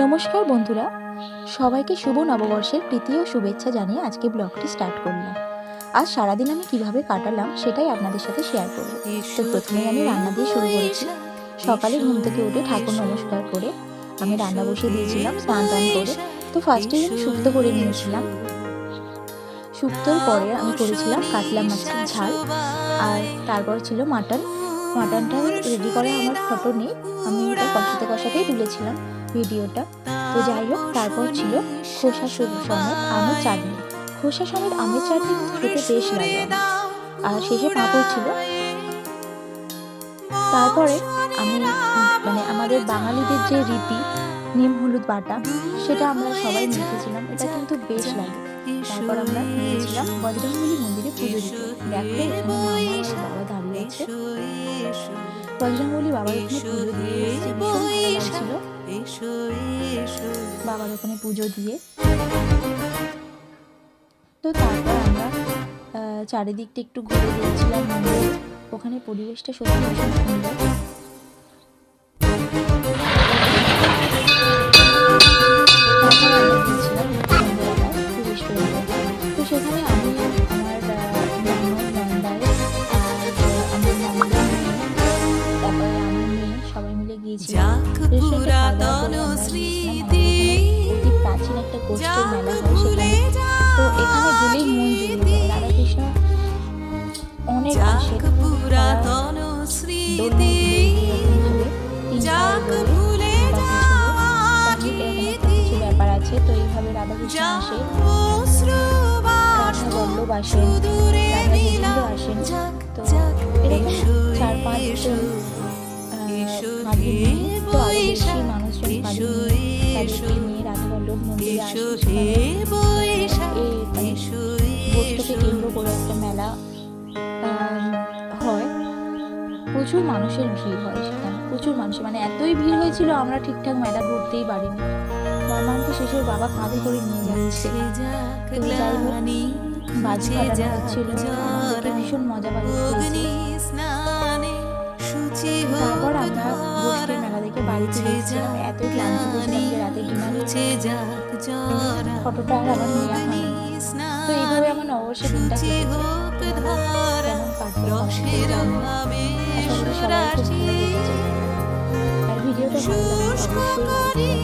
নমস্কার বন্ধুরা, সবাইকে শুভ নববর্ষের প্রীতি ও শুভেচ্ছা জানিয়ে আজকে ব্লগটি স্টার্ট করলাম। আজ সারাদিন আমি কিভাবে কাটালাম সেটাই আপনাদের সাথে শেয়ার করব। তো প্রথমেই আমি রান্না দিয়ে শুরু করেছি। সকালে ঘুম থেকে উঠে ঠাকুর নমস্কার করে আমি রান্না বসিয়ে দিয়েছিলাম স্নান টান করে। তো ফার্স্টেই আমি শুক্তো করে নিয়েছিলাম। শুক্তোর পরে আমি করেছিলাম কাতলা মাছের ঝাল, আর তারপর ছিল মাটনটা রেডি করা আমার ফটো নেই, আমি এটা কষাতে কষাতেই তুলেছিলাম ভিডিওটা। তো যাই হোক, তারপর ছিল খোসা সমেত আমের চাটনি। খোসা সমেত আমের চাটনি খেতে বেশ লাগে আমার। আর শেষে পাঁপড় ছিল। তারপরে আমি আমাদের বাঙালিদের যে রীতি নিম হলুদ বাটা, সেটা আমরা সবাই মেখেছিলাম, এটা কিন্তু বেশ লাগে। তারপর আমরা গিয়েছিলাম বজরংবলী মন্দিরে পুজো দিতে। দেখো এখানে মামা আর বাবা দাঁড়িয়ে আছে। বজরংবলী বাবার ওখানে পুজো দিয়ে এসেছি, ভীষণ ভালো লাগছিল বাবার ওখানে পুজো দিয়ে। তো তারপর আমরা চারিদিকটা একটু ঘুরে দিয়েছিলাম মন্দিরে। ওখানে পরিবেশটা সত্যি ভীষণ সুন্দর। তো সেখানে আমি আমার নন্দায় আর আমার নন্দা মেয়ে, তারপরে আমার মেয়ে সবাই মিলে গিয়েছিলাম অতি প্রাচীন একটা গোষ্ঠীর মেলা হয় সেখানে। তো এখানে গেলেই মন জুড়ে যায়। রাধাকৃষ্ণ অনেক আসে, কিছু ব্যাপার আছে। তো এইভাবে রাধাকৃষ্ণ আসে, রাধা বল্লভ আসেন, রাধা গোবিন্দ আসেন। তো এরকম 4-5 জন কাঁধে নিয়ে, তো আরো বেশি মানুষজন কাঁধে নিয়ে তাদেরকে নিয়ে রাধা বল্লভ মন্দিরে আসে। গোষ্ঠকে কেন্দ্র করে একটা মেলা হয়, প্রচুর মানুষের ভিড় হয় সেখানে, প্রচুর মানুষ, এতই ভিড় হয়েছিল আমরা ঠিকঠাক মেলা ঘুরতেই পারিনি। মামাকে শেষের বাবা কাঁধে করে নিয়ে যাচ্ছে। তো যাই হোক, বাজি ফাটানো হচ্ছিল, আমাদেরকে ভীষণ মজা পাচ্ছি। তারপর আমরা গোষ্ঠীর মেলা দেখে বাড়িতে গিয়েছিলাম। এতই ক্লান্ত হয়েছিলাম যে রাতে ডিনারে ফটোটা আর আমার নেওয়া হয়নি। তো এইভাবে আমার নববর্ষের দিনটা কেমন কাটলো আর ভিডিওটা ভালো লাগলে অবশ্যই